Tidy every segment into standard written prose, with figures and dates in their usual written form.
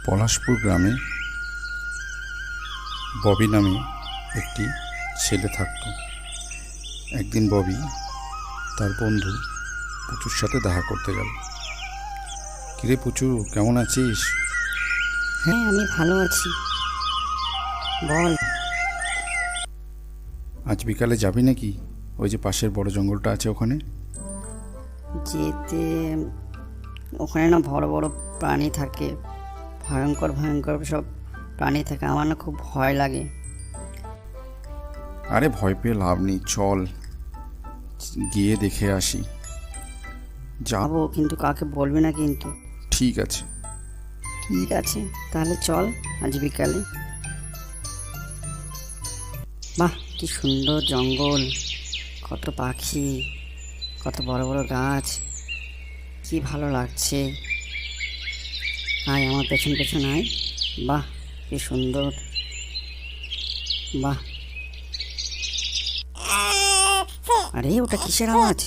পলাশপুর গ্রামে ববি নামে একটি ছেলে থাকত। একদিন ববি তার বন্ধু পুচুর সাথে দেখা করতে গেল। কিরে পুচু, কেমন আছিস? হ্যাঁ, আমি ভালো আছি। বল। আজ বিকালে যাবি নাকি? ওই যে পাশের বড় জঙ্গলটা আছে ওখানে। যেতে ওখানে না বড় বড় প্রাণী থাকে, ভয়ঙ্কর ভয়ঙ্কর সব প্রাণী থাকে, আমার না খুব ভয় লাগে। আরে ভয় পেয়ে লাভ নেই, চল গিয়ে দেখে আসি। যাবো, কিন্তু কাকে বলবি না কিন্তু। ঠিক আছে। ঠিক আছে, তাহলে চল আজ বিকালে। বাহ, কি সুন্দর জঙ্গল, কত পাখি, কত বড় বড় গাছ, কি ভালো লাগছে। আয় আমার পেছন পেছন আয়। বাহ, কি সুন্দর। বাহ, আরে ওটা কিসের আওয়াজ?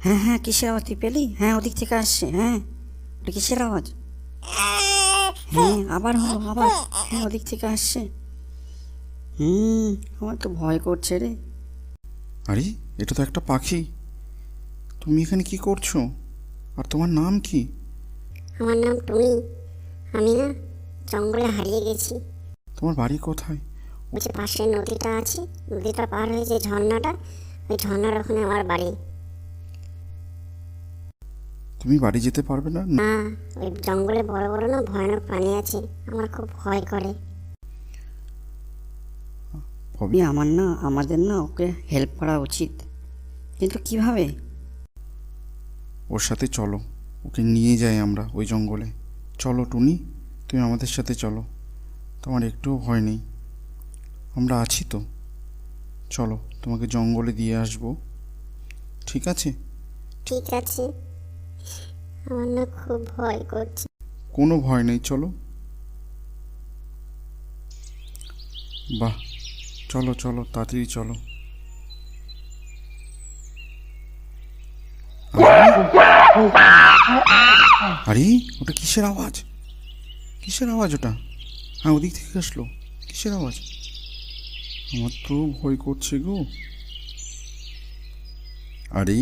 হ্যাঁ হ্যাঁ, কিসের আওয়াজ তুই পেলি? হ্যাঁ, ওদিক থেকে আসছে। হ্যাঁ, ওটা কিসের আওয়াজ? হ্যাঁ, আবার হলো, আবার। হ্যাঁ, ওদিক থেকে আসছে। আমার তো ভয় করছে রে। আরে এটা তো একটা পাখি। তুমি এখানে কি করছো? আর তোমার নাম কি? আমার নাম টুনি। আমি না জঙ্গলে হারিয়ে গেছি। তোমার বাড়ি কোথায়? ওই যে পাশে নদীটা আছে, নদীটা পার হয়ে যে ঝর্ণাটা, ওই ঝর্ণার ওখানে আমার বাড়ি। তুমি বাড়ি যেতে পারবে না? না, ওই জঙ্গলে বড় বড় না ভয়ানক প্রাণী আছে, আমার খুব ভয় করে। ববি, আমাদের না ওকে হেল্প করা উচিত, কিন্তু কিভাবে? ওর সাথে চলো, ওকে নিয়ে যাই আমরা ওই জঙ্গলে। চলো টুনি, তুমি আমাদের সাথে চলো। তোমার একটুও ভয় নেই, আমরা আছি তো। চলো, তোমাকে জঙ্গলে দিয়ে আসবো, ঠিক আছে? ঠিক আছে, আমার না খুব ভয় করছে। কোনো ভয় নেই, চলো। বাহ, চলো চলো, তাড়াতাড়ি চলো। আরে ওটা কিসের আওয়াজ? কিসের আওয়াজ ওটা? হ্যাঁ, ওদিক থেকে আসলো। কিসের আওয়াজ? আমার তো ভয় করছে গো। আরে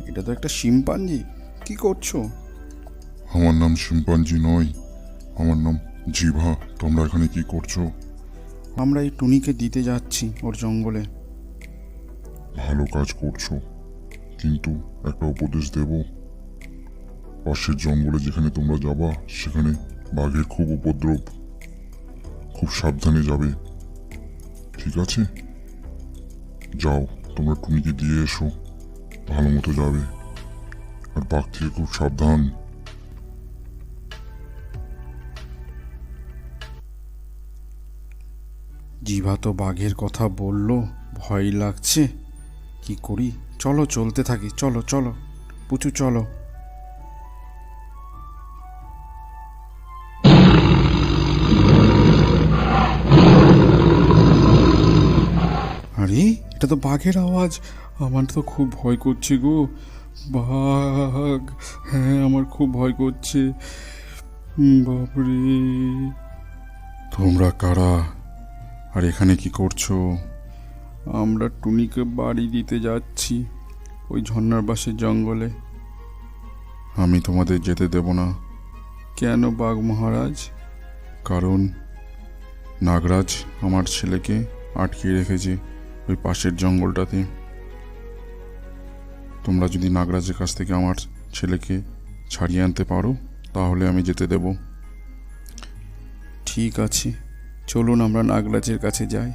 এটা তো একটা শিম্পাঞ্জি। কি করছো? আমার নাম শিম্পাঞ্জি নয়, আমার নাম জিভা। তোমরা এখানে কি করছো? আমরা এই টুনিকে দিতে যাচ্ছি ওর জঙ্গলে। ভালো কাজ করছো, কিন্তু একটা উপদেশ দেব। পাশের জঙ্গলে যেখানে তোমরা যাবা সেখানে বাঘের খুব উপদ্রব, খুব সাবধানে যাবে, ঠিক আছে? যাও, তোমরা টুনিকে দিয়ে এসো, ভালো মতো যাবে, আর বাঘ থেকে খুব সাবধান। জিভা তো বাঘের কথা বললো, ভয় লাগছে। কি করি? চলো চলতে থাকি, চলো চলো পুচু চলো। আরে এটা তো বাঘের আওয়াজ। আমার তো খুব ভয় করছে গো। বাঘ, হ্যাঁ আমার খুব ভয় করছে। বাপরে, তোমরা কারা আর এখানে কি করছো? আমরা টুনিকে বাড়ি দিতে যাচ্ছি ওই ঝর্ণার পাশের জঙ্গলে। আমি তোমাদের যেতে দেব না। কেন বাঘ মহারাজ? কারণ নাগরাজ আমার ছেলেকে আটকে রেখেছে ওই পাশের জঙ্গলটাতে। তোমরা যদি নাগরাজের কাছ থেকে আমার ছেলেকে ছাড়িয়ে আনতে পারো তাহলে আমি যেতে দেব। ঠিক আছে, চলুন আমরা নাগরাজের কাছে যাই।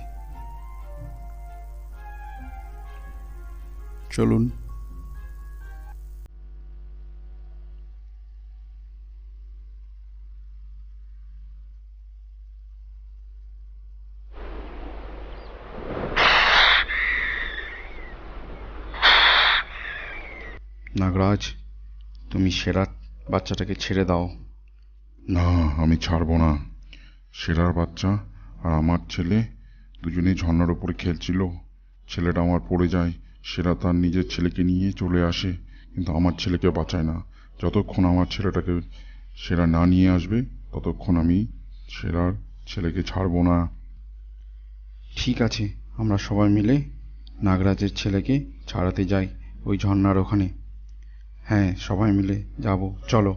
চলুন। নাগরাজ, তুমি সেরা বাচ্চাটাকে ছেড়ে দাও। না, আমি ছাড়বো না। শেরার বাচ্চা আর আমার ছেলে দুজনেই ঝর্ণার উপরে খেলছিল। ছেলেটা আমার পড়ে যায়, সেরা তার নিজের ছেলেকে নিয়ে চলে আসে, কিন্তু আমার ছেলেকে বাঁচায় না। যতক্ষণ আমার ছেলেটাকে সেরা না নিয়ে আসবে ততক্ষণ আমি সেরার ছেলেকে ছাড়বো না। ঠিক আছে, আমরা সবাই মিলে নাগরাজের ছেলেকে ছাড়াতে যাই ওই ঝর্ণার ওখানে। হ্যাঁ, সবাই মিলে যাব, চলো।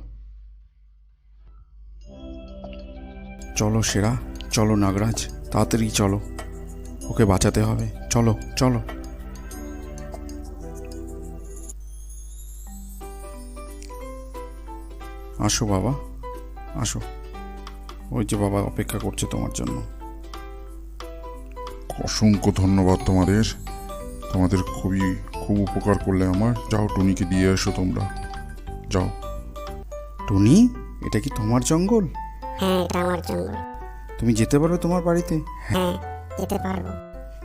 চলো সেরা, চলো নাগরাজ, তাড়াতাড়ি চলো, ওকে বাঁচাতে হবে, চলো চলো। আসো বাবা, আসো, ওই যে বাবা অপেক্ষা করছে তোমার জন্য। অসংখ্য ধন্যবাদ তোমাদের, তোমাদের খুব উপকার করলে আমার। যাও টুনিকে দিয়ে এসো তোমরা, যাও। টুনি, এটা কি তোমার জঙ্গল? হ্যাঁ, এটা আমার জঙ্গল। তুমি যেতে পারো তোমার বাড়িতে? হ্যাঁ, যেতে পারবো।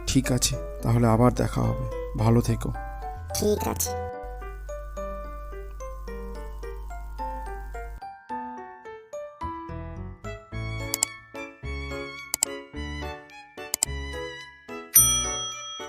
ঠিক আছে, তাহলে আবার দেখা হবে, ভালো থেকো। ঠিক আছে।